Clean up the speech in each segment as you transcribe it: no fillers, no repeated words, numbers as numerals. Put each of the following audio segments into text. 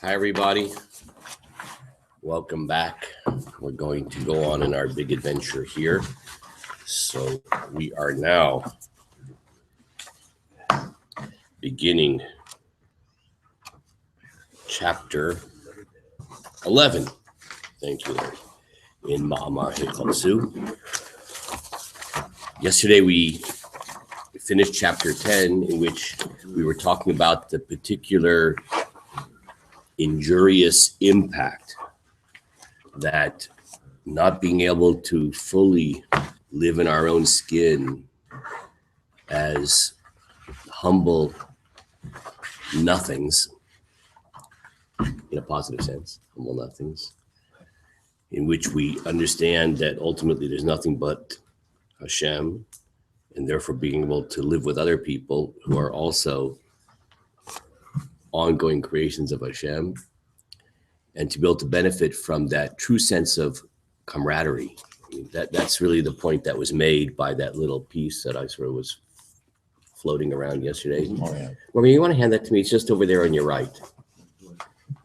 Hi, everybody. Welcome back. We're going to go on in our big adventure here. So we are now beginning chapter 11. Thank you, Larry. In Ma'amar Hekotsu. Yesterday we finished chapter 10, in which we were talking about the particular injurious impact that not being able to fully live in our own skin as humble nothings, in a positive sense, humble nothings, in which we understand that ultimately there's nothing but Hashem, and therefore being able to live with other people who are also ongoing creations of Hashem, and to be able to benefit from that true sense of camaraderie. I mean, that's really the point that was made by that little piece that I sort of was floating around yesterday. Oh, yeah. Well, you want to hand that to me? It's just over there on your right.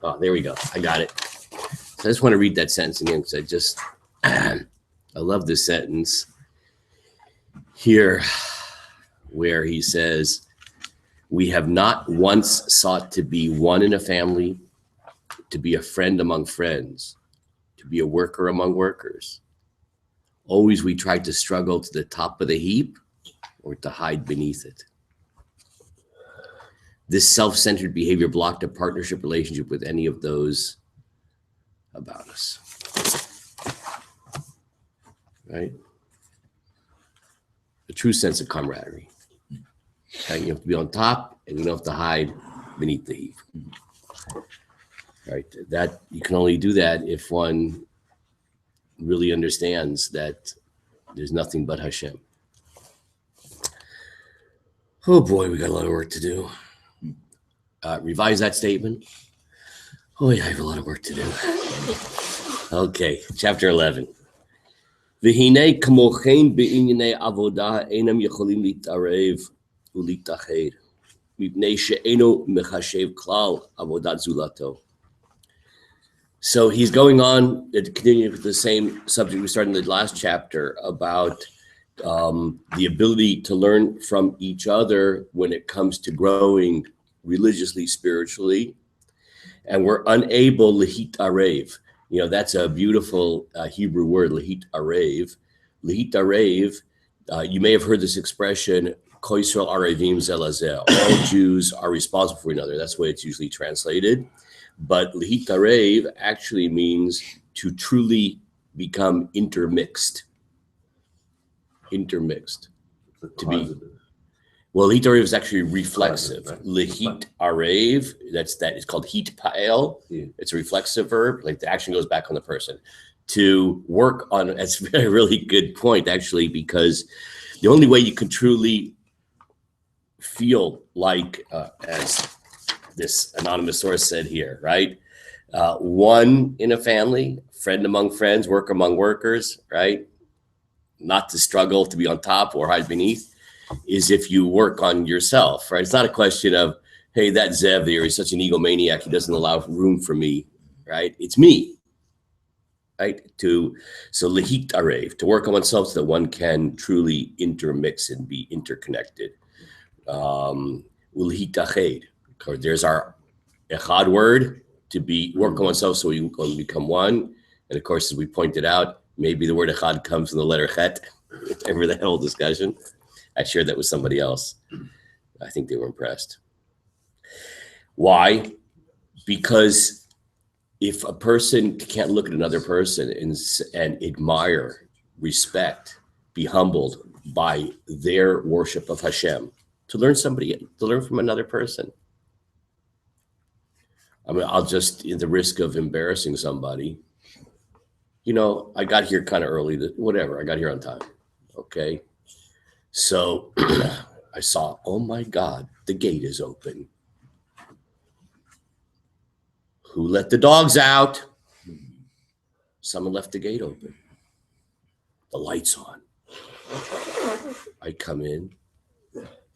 Oh, there we go. I got it. So I just want to read that sentence again because I love this sentence here where he says, "We have not once sought to be one in a family, to be a friend among friends, to be a worker among workers. Always we tried to struggle to the top of the heap or to hide beneath it. This self-centered behavior blocked a partnership relationship with any of those about us." Right? A true sense of camaraderie. Okay? You have to be on top, and you don't have to hide beneath the heap. Right? That you can only do that if one really understands that there's nothing but Hashem. Oh boy, we got a lot of work to do. Revise that statement. Oh yeah, I have a lot of work to do. Okay, chapter 11. V'hinei kamochein be'inyanei avodah einam yecholim litarev ulitachid mipnei she'eno mechashev klal avodat zulato. So he's going on, continuing with the same subject we started in the last chapter about the ability to learn from each other when it comes to growing religiously, spiritually, and we're unable lehit arev. You know, that's a beautiful Hebrew word, lehit arev. Lehit arev, you may have heard this expression, Kol Yisrael arevim ze lazeh. All Jews are responsible for another. That's the way it's usually translated. But lehit arev actually means to truly become intermixed. Intermixed. To be. Well, lehit arev is actually reflexive. Lehit arev, it's called hit pa'el. Yeah. It's a reflexive verb, like the action goes back on the person. To work on, that's a really good point, actually, because the only way you can truly feel like, as this anonymous source said here, right? One in a family, friend among friends, worker among workers, right? Not to struggle to be on top or hide beneath, is if you work on yourself, right? It's not a question of, hey, that Zev there is such an egomaniac, he doesn't allow room for me, right? It's me, right? So lehit arev, to work on oneself so that one can truly intermix and be interconnected. Lehit ached. There's our echad word, to be work on oneself so we can become one. And of course, as we pointed out, maybe the word echad comes from the letter chet. Remember that whole discussion? I shared that with somebody else. I think they were impressed. Why? Because if a person can't look at another person and admire, respect, be humbled by their worship of Hashem, to learn from another person. I mean, I'll just, in the risk of embarrassing somebody, you know, I got here kind of early, I got here on time, okay? So I saw, oh my God, the gate is open. Who let the dogs out? Someone left the gate open. The light's on. I come in,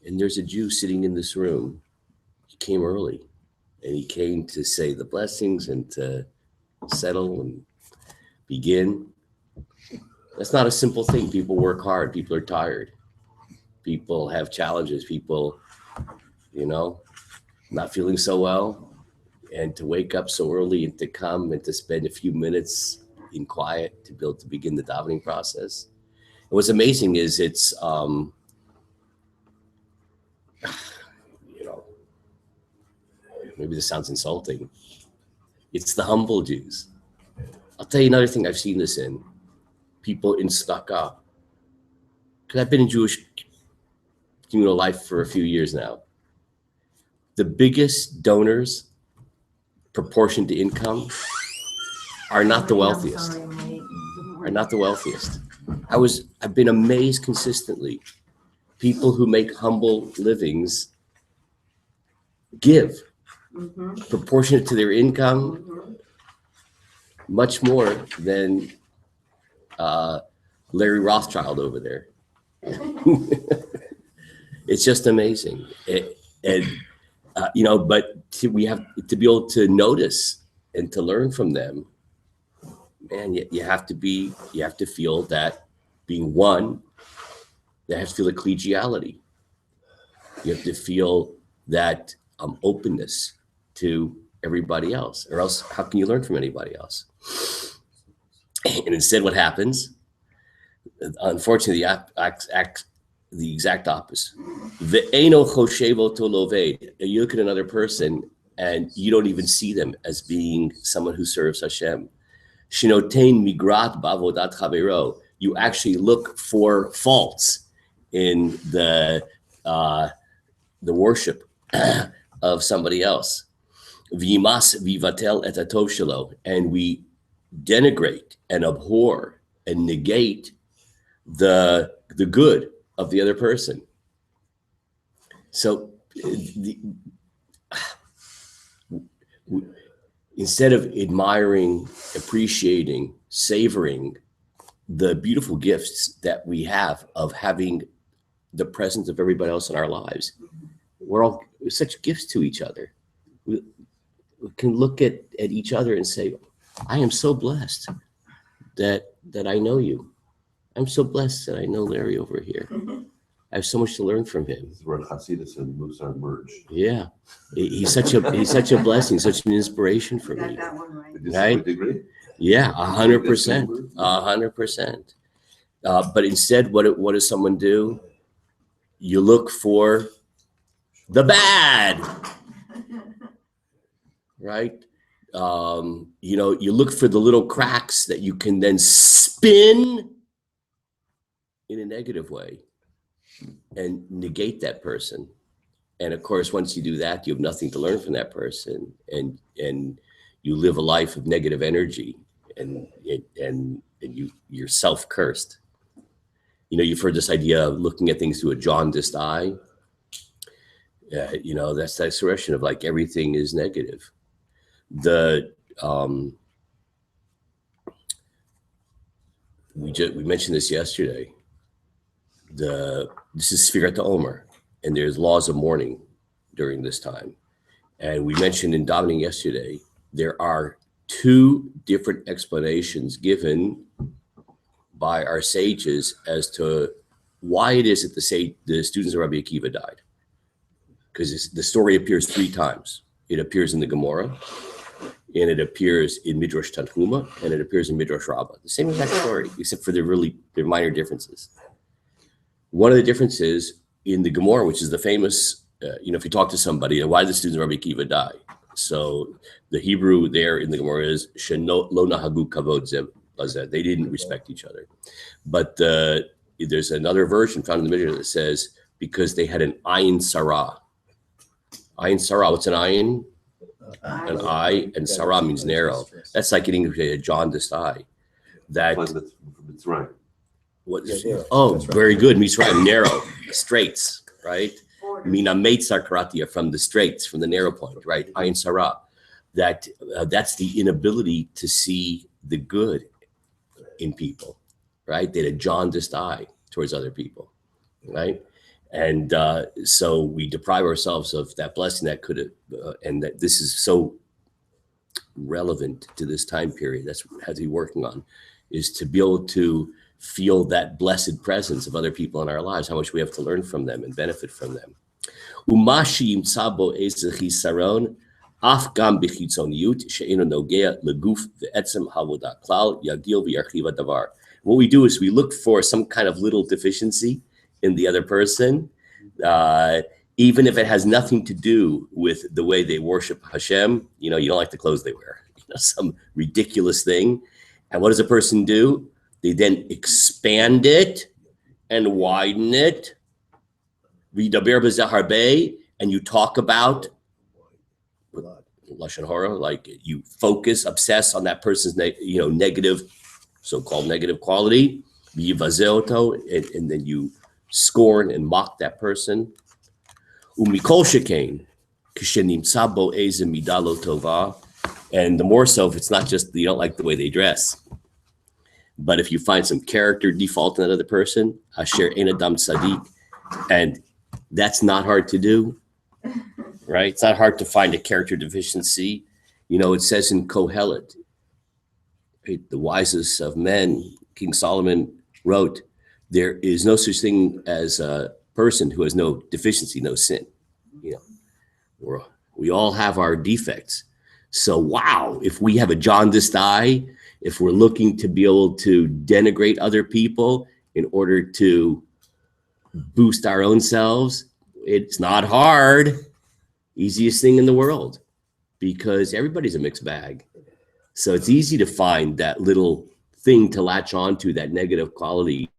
and there's a Jew sitting in this room. He came early. and he came to say the blessings and to settle and begin. That's not a simple thing. People work hard. People are tired. People have challenges. People, not feeling so well. And to wake up so early and to come and to spend a few minutes in quiet to be able to begin the davening process. And what's amazing is it's, maybe this sounds insulting. It's the humble Jews. I'll tell you another thing I've seen this in. People in tzedakah. Because I've been in Jewish communal life for a few years now. The biggest donors, proportion to income, are not the wealthiest. Are not the wealthiest. I've been amazed consistently. People who make humble livings give proportionate to their income, much more than Larry Rothschild over there. It's just amazing. But we have to be able to notice and to learn from them. Man, you have to feel that being one, you have to feel a collegiality. You have to feel that openness to everybody else, or else how can you learn from anybody else? And instead what happens, unfortunately, the exact opposite. Ve'eno choshevo to loved. You look at another person and you don't even see them as being someone who serves Hashem. Shinotein migrat ba'avodat chavero. You actually look for faults in the worship of somebody else. V'imas vivatel et hatov shelo. And we denigrate and abhor and negate the good of the other person. So instead of admiring, appreciating, savoring the beautiful gifts that we have of having the presence of everybody else in our lives, we're all such gifts to each other. We can look at each other and say, I am so blessed that I know you. I'm so blessed that I know Larry over here. I have so much to learn from him. This is where Chassidus and Musar merge. Yeah, he's such a blessing, such an inspiration for me. That one right. Right? Degree? Yeah, 100%, 100%. But instead, what does someone do? You look for the bad, right? You look for the little cracks that you can then spin in a negative way and negate that person. And of course, once you do that, you have nothing to learn from that person, and you live a life of negative energy, and you're self-cursed. You've heard this idea of looking at things through a jaundiced eye. That's that expression of like everything is negative. We mentioned this yesterday. This is Sfirat Omer, and there's laws of mourning during this time. And we mentioned in davening yesterday, there are two different explanations given by our sages as to why it is that the students of Rabbi Akiva died. Because the story appears three times. It appears in the Gemara, and it appears in Midrash Tanhuma, and it appears in Midrash Rabbah. The same exact story, except for their minor differences. One of the differences in the Gemara, which is the famous, if you talk to somebody, why did the students of Rabbi Akiva die? So the Hebrew there in the Gemara is Sheno lo nahagu kavod ze lazeh. They didn't respect each other. But there's another version found in the Midrash that says because they had an ayin sarah. Ayin sarah, what's an ayin? An eye, and sarah means narrow. That's like in English a jaundiced eye. That's right. What? Oh, very good. Mitzrayim, narrow, straits, right? Mina meitzar karatia, from the straits, from the narrow point, right? Ayin sarah. That's the inability to see the good in people, right? They had a jaundiced eye towards other people, right? And so we deprive ourselves of that blessing that could have, and that this is so relevant to this time period. That's what has he working on, is to be able to feel that blessed presence of other people in our lives, how much we have to learn from them and benefit from them. Umashi yimtza bo ezer chisaron, af gam bechitzoniyut she'eino nogea leguf ve'etzem havodat klal yagil v'yarchiv hadavar. What we do is we look for some kind of little deficiency in the other person, even if it has nothing to do with the way they worship Hashem. You know, you don't like the clothes they wear, some ridiculous thing. And what does a person do? They then expand it and widen it. V'daber b'zeh harbeh, and you talk about lashon hara, like you focus, obsess on that person's negative, so-called negative quality. V'yivazeh, and then you scorn and mock that person. Umikol shekain kishenimtza bo ezer midah lo tova, and the more so if it's not just you don't like the way they dress, but if you find some character default in another person, asher ein adam tzaddik, and that's not hard to do, right? It's not hard to find a character deficiency. You know, it says in Kohelet, right, the wisest of men, King Solomon wrote, there is no such thing as a person who has no deficiency, no sin. You know, we all have our defects. So, wow, if we have a jaundiced eye, if we're looking to be able to denigrate other people in order to boost our own selves, it's not hard. Easiest thing in the world, because everybody's a mixed bag. So it's easy to find that little thing to latch onto, that negative quality